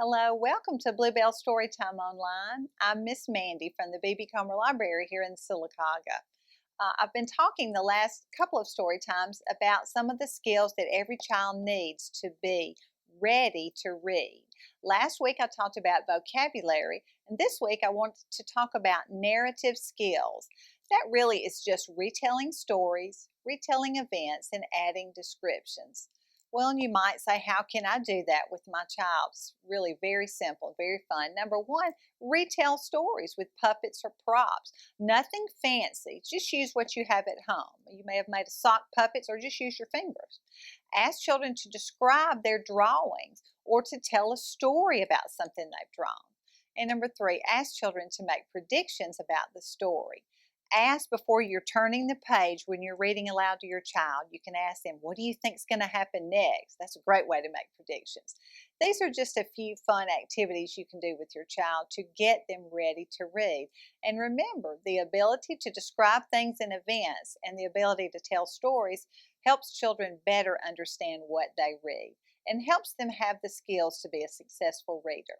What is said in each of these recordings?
Hello, welcome to Bluebell Storytime Online. I'm Miss Mandy from the B.B. Comer Library here in Sylacauga. I've been talking the last couple of story times about some of the skills that every child needs to be ready to read. Last week I talked about vocabulary, and this week I want to talk about narrative skills. That really is just retelling stories, retelling events, and adding descriptions. Well, and you might say, how can I do that with my child? It's really very simple, very fun. Number one, retell stories with puppets or props. Nothing fancy. Just use what you have at home. You may have made a sock puppets or just use your fingers. Ask children to describe their drawings or to tell a story about something they've drawn. And number three, ask children to make predictions about the story. Ask before you're turning the page when you're reading aloud to your child. You can ask them, what do you think is going to happen next? That's a great way to make predictions. These are just a few fun activities you can do with your child to get them ready to read. And remember, the ability to describe things in events and the ability to tell stories helps children better understand what they read and helps them have the skills to be a successful reader.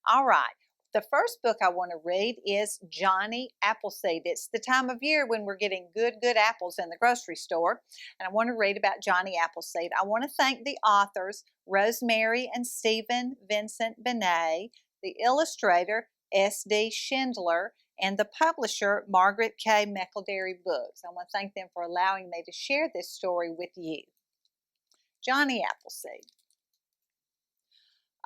All right. The first book I want to read is Johnny Appleseed. It's the time of year when we're getting good apples in the grocery store, and I want to read about Johnny Appleseed. I want to thank the authors, Rosemary and Stephen Vincent Benet, the illustrator, S.D. Schindler, and the publisher, Margaret K. McElderry Books. I want to thank them for allowing me to share this story with you. Johnny Appleseed.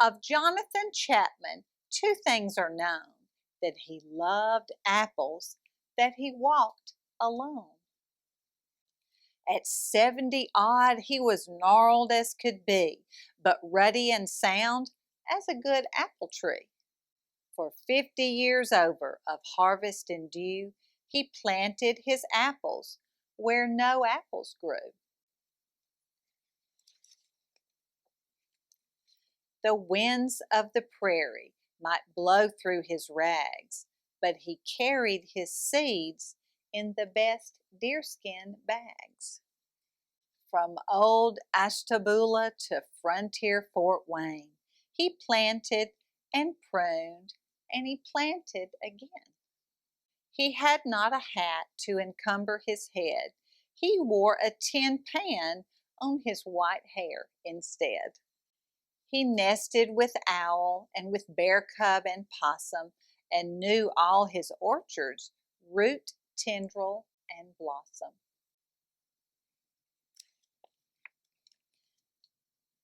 Of Jonathan Chapman, two things are known: that he loved apples, that he walked alone. At 70 odd, he was gnarled as could be, but ruddy and sound as a good apple tree. For 50 years over of harvest and dew, he planted his apples where no apples grew. The winds of the prairie might blow through his rags, but he carried his seeds in the best deerskin bags. From old Ashtabula to frontier Fort Wayne, he planted and pruned, and he planted again. He had not a hat to encumber his head. He wore a tin pan on his white hair instead. He nested with owl and with bear cub and possum, and knew all his orchards, root, tendril, and blossom.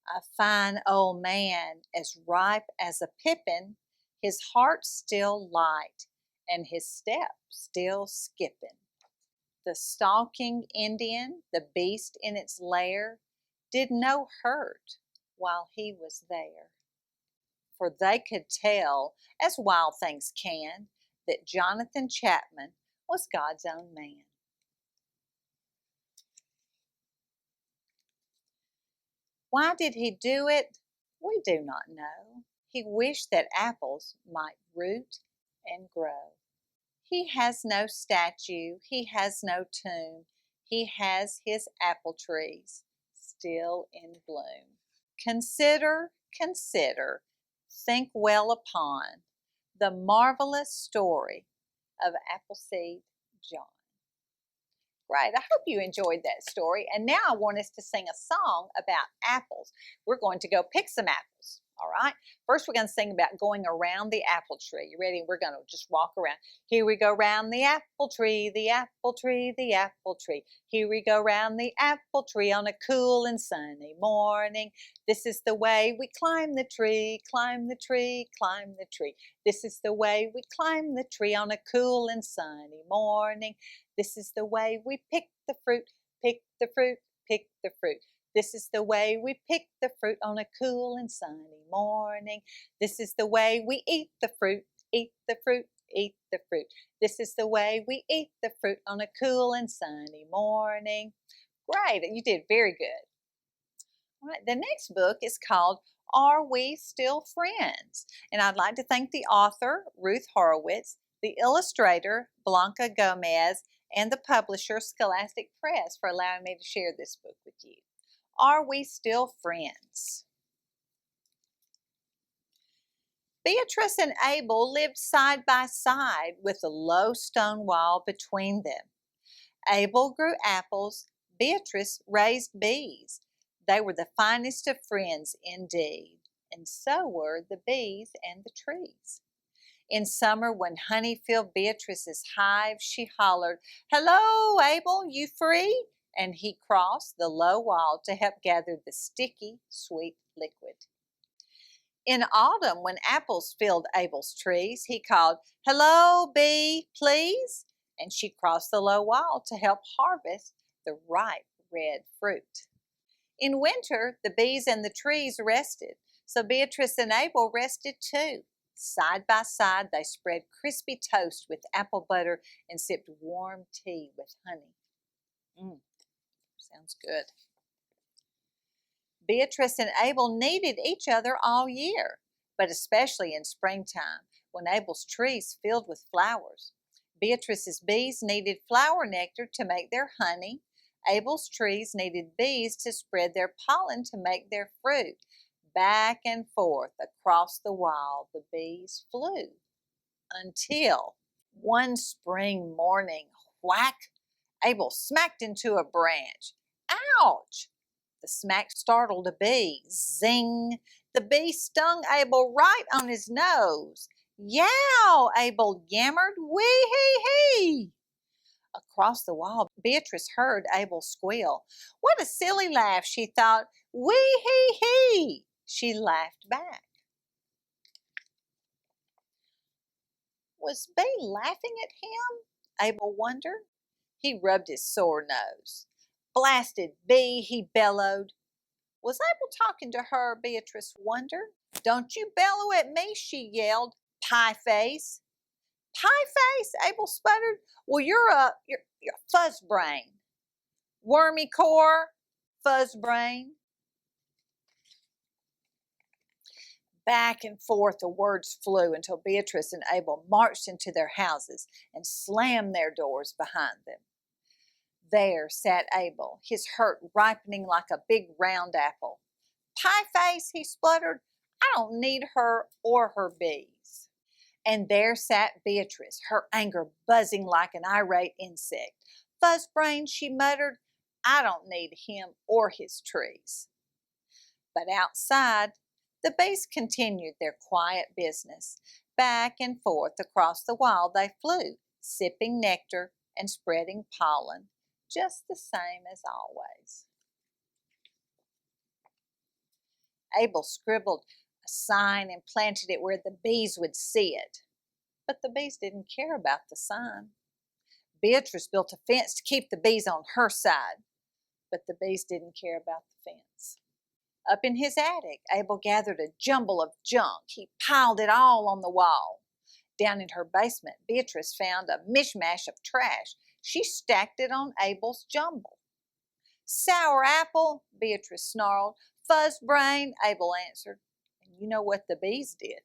A fine old man, as ripe as a pippin, his heart still light, and his step still skipping. The stalking Indian, the beast in its lair, did no hurt while he was there. For they could tell, as wild things can, that Jonathan Chapman was God's own man. Why did he do it? We do not know. He wished that apples might root and grow. He has no statue, he has no tomb, he has his apple trees still in bloom. Consider, think well upon the marvelous story of Appleseed John. Great, I hope you enjoyed that story. And now I want us to sing a song about apples. We're going to go pick some apples, all right? First, we're going to sing about going around the apple tree. You ready? We're going to just walk around. Here we go round the apple tree, the apple tree, the apple tree. Here we go round the apple tree on a cool and sunny morning. This is the way we climb the tree, climb the tree, climb the tree. This is the way we climb the tree on a cool and sunny morning. This is the way we pick the fruit, pick the fruit, pick the fruit. This is the way we pick the fruit on a cool and sunny morning. This is the way we eat the fruit, eat the fruit, eat the fruit. This is the way we eat the fruit on a cool and sunny morning. Great, you did very good. All right, the next book is called Are We Still Friends? And I'd like to thank the author, Ruth Horowitz, the illustrator, Blanca Gomez, and the publisher, Scholastic Press, for allowing me to share this book with you. Are we still friends? Beatrice and Abel lived side by side with a low stone wall between them. Abel grew apples, Beatrice raised bees. They were the finest of friends indeed, and so were the bees and the trees. In summer, when honey filled Beatrice's hive, she hollered, "Hello, Abel, you free?" And he crossed the low wall to help gather the sticky, sweet liquid. In autumn, when apples filled Abel's trees, he called, "Hello, bee, please?" And she crossed the low wall to help harvest the ripe red fruit. In winter, the bees and the trees rested, so Beatrice and Abel rested too. Side by side, they spread crispy toast with apple butter and sipped warm tea with honey. Sounds good. Beatrice and Abel needed each other all year, but especially in springtime when Abel's trees filled with flowers. Beatrice's bees needed flower nectar to make their honey. Abel's trees needed bees to spread their pollen to make their fruit. Back and forth across the wall the bees flew until one spring morning, whack, Abel smacked into a branch. Ouch! The smack startled a bee. Zing! The bee stung Abel right on his nose. Yow! Abel yammered. Wee-hee-hee! Across the wall, Beatrice heard Abel squeal. What a silly laugh, she thought. Wee-hee-hee! She laughed back. Was Bee laughing at him? Abel wondered. He rubbed his sore nose. Blasted Bee, he bellowed. Was Abel talking to her? Beatrice wondered. Don't you bellow at me, she yelled. Pie face. Pie face? Abel sputtered. Well, you're fuzz brain. Wormy core, fuzz brain. Back and forth the words flew until Beatrice and Abel marched into their houses and slammed their doors behind them. There sat Abel, his hurt ripening like a big round apple. Pie face, he spluttered. I don't need her or her bees. And there sat Beatrice, her anger buzzing like an irate insect. Fuzzbrain, she muttered, I don't need him or his trees. But outside, the bees continued their quiet business. Back and forth across the wall they flew, sipping nectar and spreading pollen, just the same as always. Abel scribbled a sign and planted it where the bees would see it. But the bees didn't care about the sign. Beatrice built a fence to keep the bees on her side, but the bees didn't care about the fence. Up in his attic, Abel gathered a jumble of junk. He piled it all on the wall. Down in her basement, Beatrice found a mishmash of trash. She stacked it on Abel's jumble. Sour apple, Beatrice snarled. Fuzz brain, Abel answered. And you know what the bees did?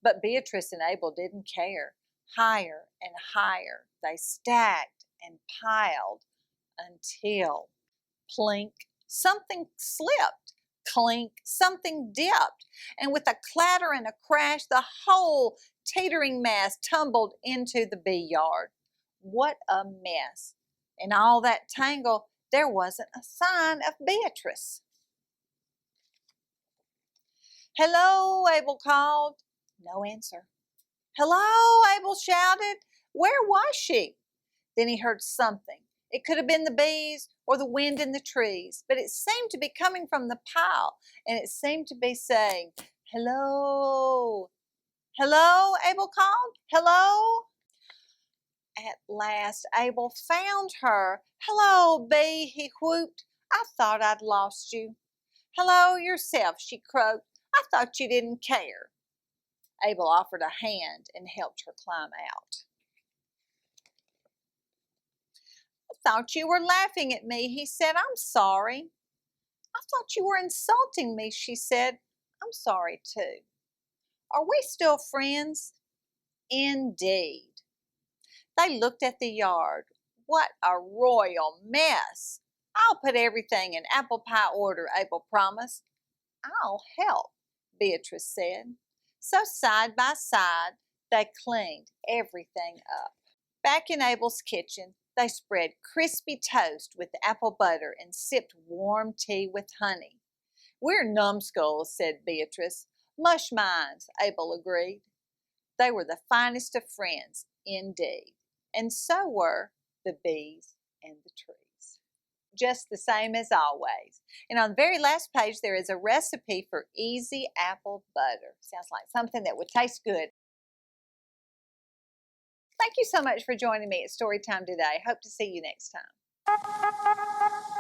But Beatrice and Abel didn't care. Higher and higher they stacked and piled until, plink, something slipped. Clink, something dipped. And with a clatter and a crash, the whole teetering mass tumbled into the bee yard. What a mess. In all that tangle, there wasn't a sign of Beatrice. Hello, Abel called. No answer. Hello, Abel shouted. Where was she? Then he heard something. It could have been the bees or the wind in the trees, but it seemed to be coming from the pile, and it seemed to be saying, hello. Hello, Abel called. Hello. At last, Abel found her. Hello, bee, he whooped. I thought I'd lost you. Hello yourself, she croaked. I thought you didn't care. Abel offered a hand and helped her climb out. I thought you were laughing at me, he said. I'm sorry. I thought you were insulting me, she said. I'm sorry too. Are we still friends? Indeed. They looked at the yard. What a royal mess. I'll put everything in apple pie order, Abel promised. I'll help, Beatrice said. So side by side, they cleaned everything up. Back in Abel's kitchen, they spread crispy toast with apple butter and sipped warm tea with honey. "We're numbskulls," said Beatrice. "Mush minds," Abel agreed. They were the finest of friends, indeed. And so were the bees and the trees. Just the same as always. And on the very last page, there is a recipe for easy apple butter. Sounds like something that would taste good. Thank you so much for joining me at Storytime today. Hope to see you next time.